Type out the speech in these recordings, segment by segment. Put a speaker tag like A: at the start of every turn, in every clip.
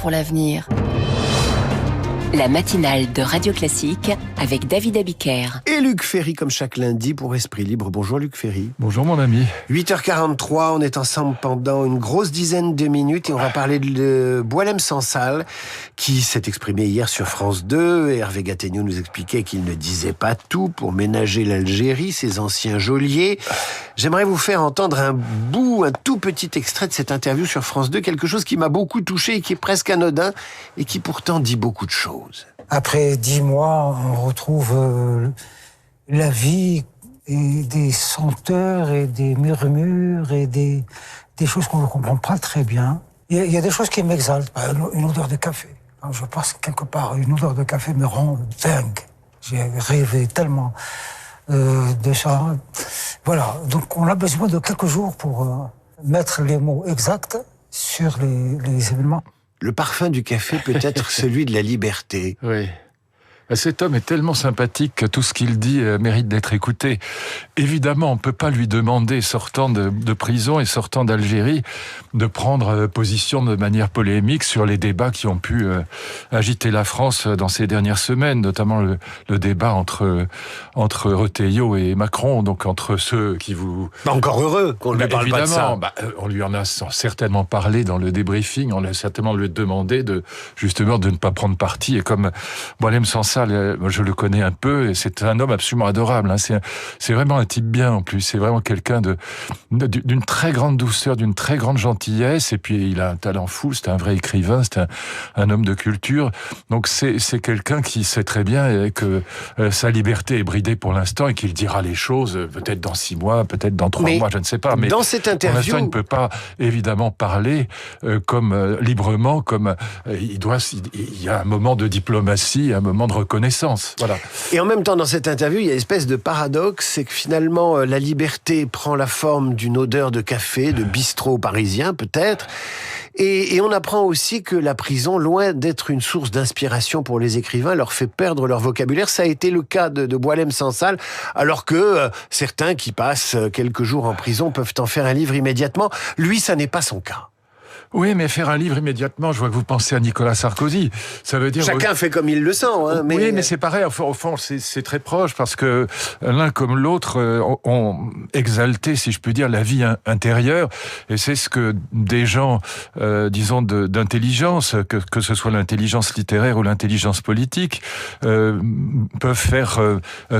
A: pour l'avenir. La matinale de Radio Classique avec David Abiker.
B: Et Luc Ferry, comme chaque lundi, pour Esprit Libre. Bonjour Luc Ferry.
C: Bonjour mon ami.
B: 8h43, on est ensemble pendant une grosse dizaine de minutes et on va parler de Boualem Sansal, qui s'est exprimé hier sur France 2. Et Hervé Gattegno nous expliquait qu'il ne disait pas tout pour ménager l'Algérie, ses anciens geôliers. J'aimerais vous faire entendre un tout petit extrait de cette interview sur France 2, quelque chose qui m'a beaucoup touché et qui est presque anodin et qui pourtant dit beaucoup de choses.
D: Après 10 mois, on retrouve la vie et des senteurs et des murmures et des choses qu'on ne comprend pas très bien. Il y a des choses qui m'exaltent. Une odeur de café. Quand je passe quelque part, une odeur de café me rend dingue. J'ai rêvé tellement de ça. Voilà, donc on a besoin de quelques jours pour mettre les mots exacts sur les événements.
B: Le parfum du café peut être celui de la liberté.
C: Oui. Cet homme est tellement sympathique que tout ce qu'il dit mérite d'être écouté. Évidemment, on ne peut pas lui demander, sortant de prison et sortant d'Algérie, de prendre position de manière polémique sur les débats qui ont pu agiter la France dans ces dernières semaines, notamment le débat entre Retailleau et Macron, donc entre ceux qui vous...
B: Encore heureux qu'on ne lui parle pas de ça.
C: On lui en a certainement parlé dans le débriefing, on a certainement lui demandé de ne pas prendre parti, et comme Boualem Sansal, je le connais un peu, et c'est un homme absolument adorable. C'est vraiment un type bien en plus. C'est vraiment quelqu'un d'une très grande douceur, d'une très grande gentillesse. Et puis il a un talent fou. C'est un vrai écrivain. C'est un homme de culture. Donc c'est quelqu'un qui sait très bien que sa liberté est bridée pour l'instant et qu'il dira les choses peut-être dans 6 mois, peut-être dans 3 mois, je ne sais pas. Mais
B: dans cette interview,
C: pour l'instant, il ne peut pas évidemment parler librement, comme il y a un moment de diplomatie, un moment de reconnaissance. Voilà.
B: Et en même temps, dans cette interview, il y a une espèce de paradoxe, c'est que finalement, la liberté prend la forme d'une odeur de café, de bistrot parisien peut-être, et on apprend aussi que la prison, loin d'être une source d'inspiration pour les écrivains, leur fait perdre leur vocabulaire. Ça a été le cas de Boualem Sansal, alors que certains qui passent quelques jours en prison peuvent en faire un livre immédiatement. Lui, ça n'est pas son cas.
C: Oui, mais faire un livre immédiatement, je vois que vous pensez à Nicolas Sarkozy. Ça veut dire...
B: Chacun fait comme il le sent.
C: Oui, mais c'est pareil. Au fond, c'est très proche, parce que l'un comme l'autre ont exalté, si je puis dire, la vie intérieure. Et c'est ce que des gens, disons, d'intelligence, que ce soit l'intelligence littéraire ou l'intelligence politique, peuvent faire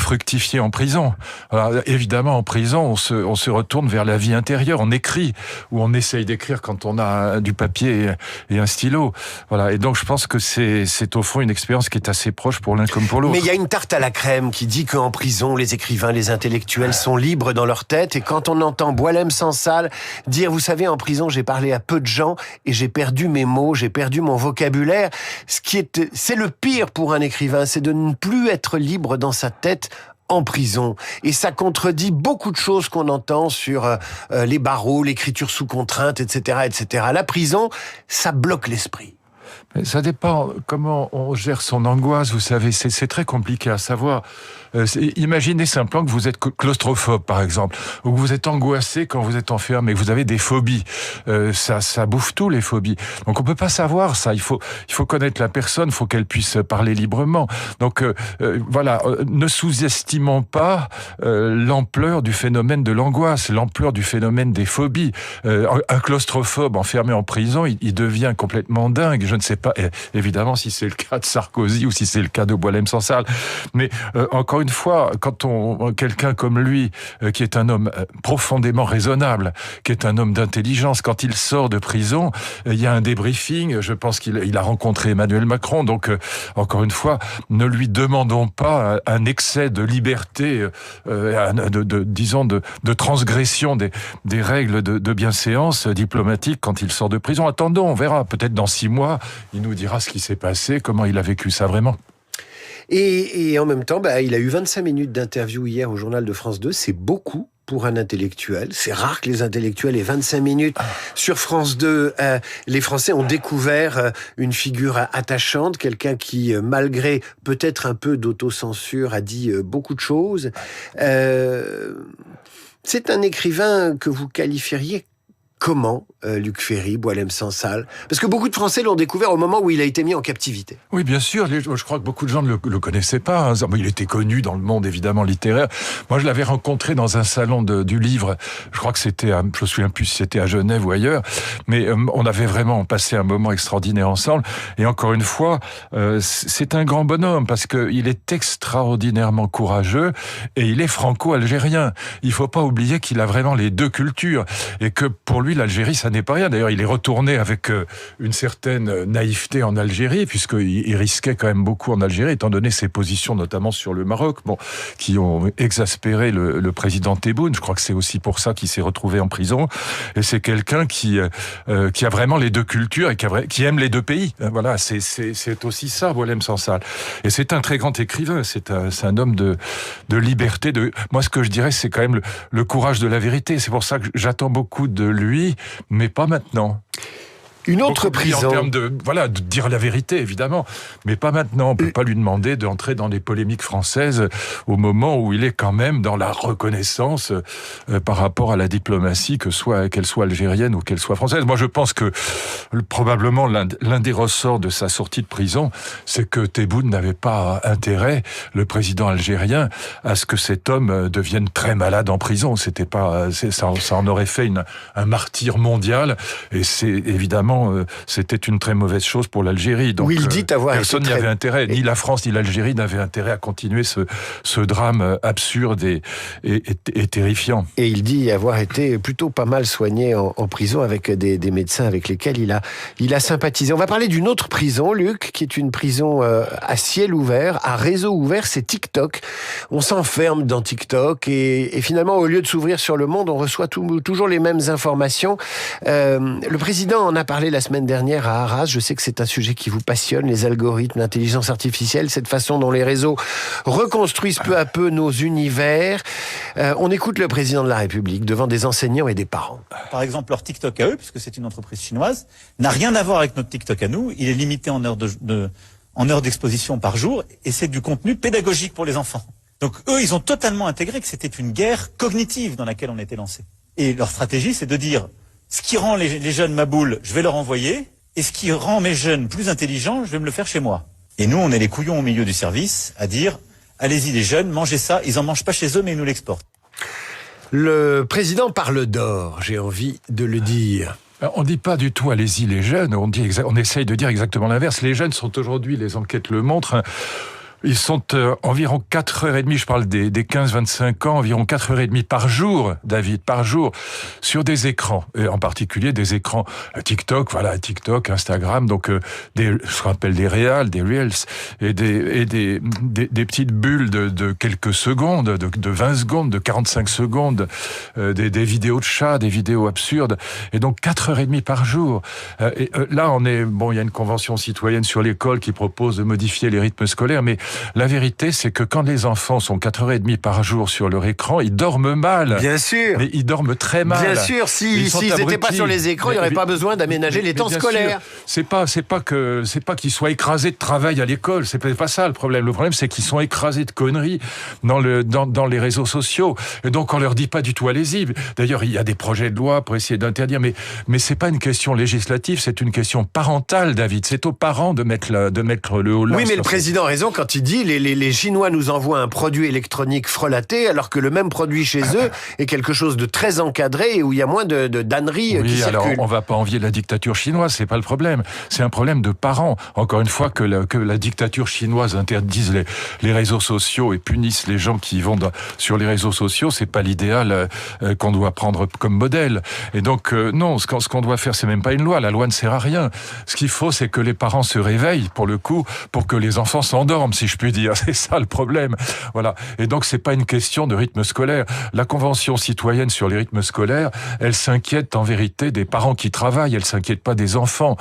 C: fructifier en prison. Alors, évidemment, en prison, on se retourne vers la vie intérieure. On écrit, ou on essaye d'écrire quand on a du papier et un stylo. Voilà. Et donc, je pense que c'est au fond une expérience qui est assez proche pour l'un comme pour l'autre.
B: Mais il y a une tarte à la crème qui dit qu'en prison, les écrivains, les intellectuels sont libres dans leur tête. Et quand on entend Boualem Sansal dire, vous savez, en prison, j'ai parlé à peu de gens et j'ai perdu mes mots, j'ai perdu mon vocabulaire. C'est le pire pour un écrivain, c'est de ne plus être libre dans sa tête en prison. Et ça contredit beaucoup de choses qu'on entend sur les barreaux, l'écriture sous contrainte, etc., etc. La prison, ça bloque l'esprit.
C: Mais ça dépend comment on gère son angoisse, vous savez, c'est très compliqué à savoir. Imaginez simplement que vous êtes claustrophobe, par exemple, ou que vous êtes angoissé quand vous êtes enfermé, que vous avez des phobies. Ça bouffe tout, les phobies. Donc on peut pas savoir ça. Il faut connaître la personne, il faut qu'elle puisse parler librement. Donc voilà, ne sous-estimons pas l'ampleur du phénomène de l'angoisse, l'ampleur du phénomène des phobies. Un claustrophobe enfermé en prison, il devient complètement dingue. Je ne sais pas, évidemment, si c'est le cas de Sarkozy ou si c'est le cas de Boualem Sansal. Mais encore une fois, quand quelqu'un comme lui, qui est un homme profondément raisonnable, qui est un homme d'intelligence, quand il sort de prison, il y a un débriefing. Je pense qu'il a rencontré Emmanuel Macron. Donc, encore une fois, ne lui demandons pas un excès de liberté, disons de transgression des règles de bienséance diplomatique quand il sort de prison. Attendons, on verra. Peut-être dans 6 mois, il nous dira ce qui s'est passé, comment il a vécu ça vraiment.
B: Et en même temps, il a eu 25 minutes d'interview hier au journal de France 2. C'est beaucoup pour un intellectuel. C'est rare que les intellectuels aient 25 minutes. Sur France 2, les Français ont découvert une figure attachante, quelqu'un qui, malgré peut-être un peu d'autocensure, a dit beaucoup de choses. C'est un écrivain que vous qualifieriez Comment Luc Ferry, Boualem Sansal? Parce que beaucoup de Français l'ont découvert au moment où il a été mis en captivité.
C: Oui, bien sûr. Je crois que beaucoup de gens ne le connaissaient pas. Il était connu dans le monde, évidemment, littéraire. Moi, je l'avais rencontré dans un salon du livre. Je crois que c'était, je me souviens plus si c'était à Genève ou ailleurs. Mais on avait vraiment passé un moment extraordinaire ensemble. Et encore une fois, c'est un grand bonhomme parce qu'il est extraordinairement courageux et il est franco-algérien. Il faut pas oublier qu'il a vraiment les deux cultures et que pour lui, l'Algérie, ça n'est pas rien. D'ailleurs, il est retourné avec une certaine naïveté en Algérie, puisqu'il risquait quand même beaucoup en Algérie, étant donné ses positions, notamment sur le Maroc, qui ont exaspéré le président Tebboune. Je crois que c'est aussi pour ça qu'il s'est retrouvé en prison. Et c'est quelqu'un qui a vraiment les deux cultures et qui aime les deux pays. Voilà, c'est aussi ça, Boualem Sansal. Et c'est un très grand écrivain. C'est un homme de liberté. Moi, ce que je dirais, c'est quand même le courage de la vérité. C'est pour ça que j'attends beaucoup de lui, mais pas maintenant.
B: Une autre prison.
C: En termes de dire la vérité, évidemment, mais pas maintenant. On peut pas lui demander d'entrer dans les polémiques françaises au moment où il est quand même dans la reconnaissance par rapport à la diplomatie, qu'elle soit algérienne ou qu'elle soit française. Moi, je pense que probablement l'un des ressorts de sa sortie de prison, c'est que Tebboune n'avait pas intérêt, le président algérien, à ce que cet homme devienne très malade en prison. C'était pas, ça en aurait fait un martyr mondial, et c'est évidemment c'était une très mauvaise chose pour l'Algérie. Donc,
B: il dit avoir
C: personne n'y avait intérêt. Ni la France ni l'Algérie n'avaient intérêt à continuer ce drame absurde et terrifiant.
B: Et il dit avoir été plutôt pas mal soigné en prison avec des médecins avec lesquels il a sympathisé. On va parler d'une autre prison, Luc, qui est une prison à ciel ouvert, à réseau ouvert, c'est TikTok. On s'enferme dans TikTok et finalement, au lieu de s'ouvrir sur le monde, on reçoit toujours les mêmes informations. Le président en a parlé la semaine dernière à Arras. Je sais que c'est un sujet qui vous passionne, les algorithmes, l'intelligence artificielle, cette façon dont les réseaux reconstruisent peu à peu nos univers. On écoute le président de la République devant des enseignants et des parents.
E: Par exemple, leur TikTok à eux, puisque c'est une entreprise chinoise, n'a rien à voir avec notre TikTok à nous. Il est limité en heures d'exposition par jour et c'est du contenu pédagogique pour les enfants. Donc eux, ils ont totalement intégré que c'était une guerre cognitive dans laquelle on était lancé. Et leur stratégie, c'est de dire ce qui rend les jeunes maboules, je vais leur envoyer, et ce qui rend mes jeunes plus intelligents, je vais me le faire chez moi. Et nous, on est les couillons au milieu du service à dire, allez-y les jeunes, mangez ça, ils en mangent pas chez eux, mais ils nous l'exportent.
B: Le président parle d'or, j'ai envie de le dire.
C: On ne dit pas du tout allez-y les jeunes, on essaye de dire exactement l'inverse. Les jeunes sont aujourd'hui, les enquêtes le montrent, ils sont environ 4h30, je parle des 15-25 ans, environ 4h30 par jour, David, par jour, sur des écrans, et en particulier des écrans TikTok, Instagram, donc ce qu'on appelle des Reels, et des petites bulles de quelques secondes, de 20 secondes, de 45 secondes, des vidéos de chats, des vidéos absurdes, et donc 4h30 par jour. Là, il y a une convention citoyenne sur l'école qui propose de modifier les rythmes scolaires, mais la vérité, c'est que quand les enfants sont 4h30 par jour sur leur écran, ils dorment mal.
B: Bien sûr.
C: Mais ils dorment très mal.
B: Bien sûr, s'ils n'étaient pas sur les écrans, il n'y aurait pas besoin d'aménager les temps scolaires.
C: C'est pas qu'ils soient écrasés de travail à l'école. C'est pas ça le problème. Le problème, c'est qu'ils sont écrasés de conneries dans les réseaux sociaux. Et donc, on leur dit pas du tout allez-y. D'ailleurs, il y a des projets de loi pour essayer d'interdire, mais c'est pas une question législative, c'est une question parentale, David. C'est aux parents de mettre le haut là.
B: Oui, mais le président a raison quand il dit les Chinois nous envoient un produit électronique frelaté, alors que le même produit chez eux est quelque chose de très encadré et où il y a moins de danneries qui circulent.
C: Alors on va pas envier la dictature chinoise, c'est pas le problème. C'est un problème de parents. Encore une fois, que la dictature chinoise interdise les réseaux sociaux et punisse les gens qui vont sur les réseaux sociaux, c'est pas l'idéal qu'on doit prendre comme modèle. Et donc non, ce qu'on doit faire, c'est même pas une loi. La loi ne sert à rien. Ce qu'il faut, c'est que les parents se réveillent pour le coup, pour que les enfants s'endorment, si je puis dire. C'est ça le problème. Voilà. Et donc, c'est pas une question de rythme scolaire. La Convention citoyenne sur les rythmes scolaires, elle s'inquiète en vérité des parents qui travaillent. Elle s'inquiète pas des enfants.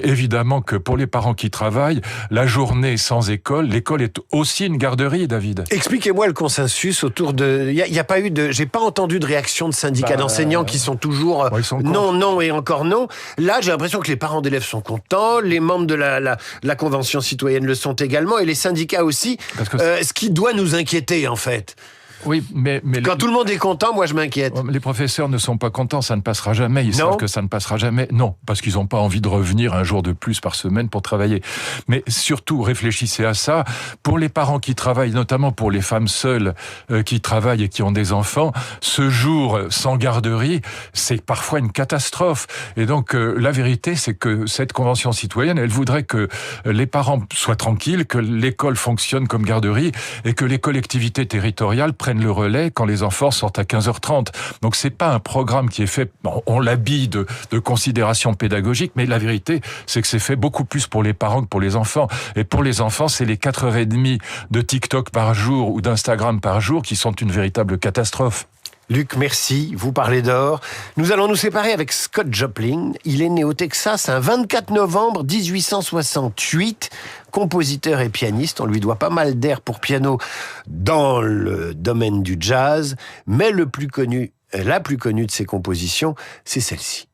C: Évidemment que pour les parents qui travaillent, la journée sans école, l'école est aussi une garderie, David.
B: Expliquez-moi le consensus autour de... Il y a pas eu j'ai pas entendu de réaction de syndicats d'enseignants qui sont toujours non et encore non. Là, j'ai l'impression que les parents d'élèves sont contents, les membres de la Convention citoyenne le sont également, et les syndicats aussi, ce qui doit nous inquiéter en fait.
C: Oui, mais
B: Quand tout le monde est content, moi je m'inquiète.
C: les professeurs ne sont pas contents, ça ne passera jamais. Ils savent que ça ne passera jamais. Non, parce qu'ils n'ont pas envie de revenir un jour de plus par semaine pour travailler. Mais surtout, réfléchissez à ça. Pour les parents qui travaillent, notamment pour les femmes seules qui travaillent et qui ont des enfants, ce jour sans garderie, c'est parfois une catastrophe. Et donc, la vérité, c'est que cette convention citoyenne, elle voudrait que les parents soient tranquilles, que l'école fonctionne comme garderie et que les collectivités territoriales prennent le relais quand les enfants sortent à 15h30. Donc c'est pas un programme qui est fait, on l'habille de considérations pédagogiques, mais la vérité, c'est que c'est fait beaucoup plus pour les parents que pour les enfants. Et pour les enfants, c'est les 4h30 de TikTok par jour ou d'Instagram par jour qui sont une véritable catastrophe.
B: Luc, merci. Vous parlez d'or. Nous allons nous séparer avec Scott Joplin. Il est né au Texas un 24 novembre 1868. Compositeur et pianiste, on lui doit pas mal d'air pour piano dans le domaine du jazz, mais la plus connue de ses compositions, c'est celle-ci.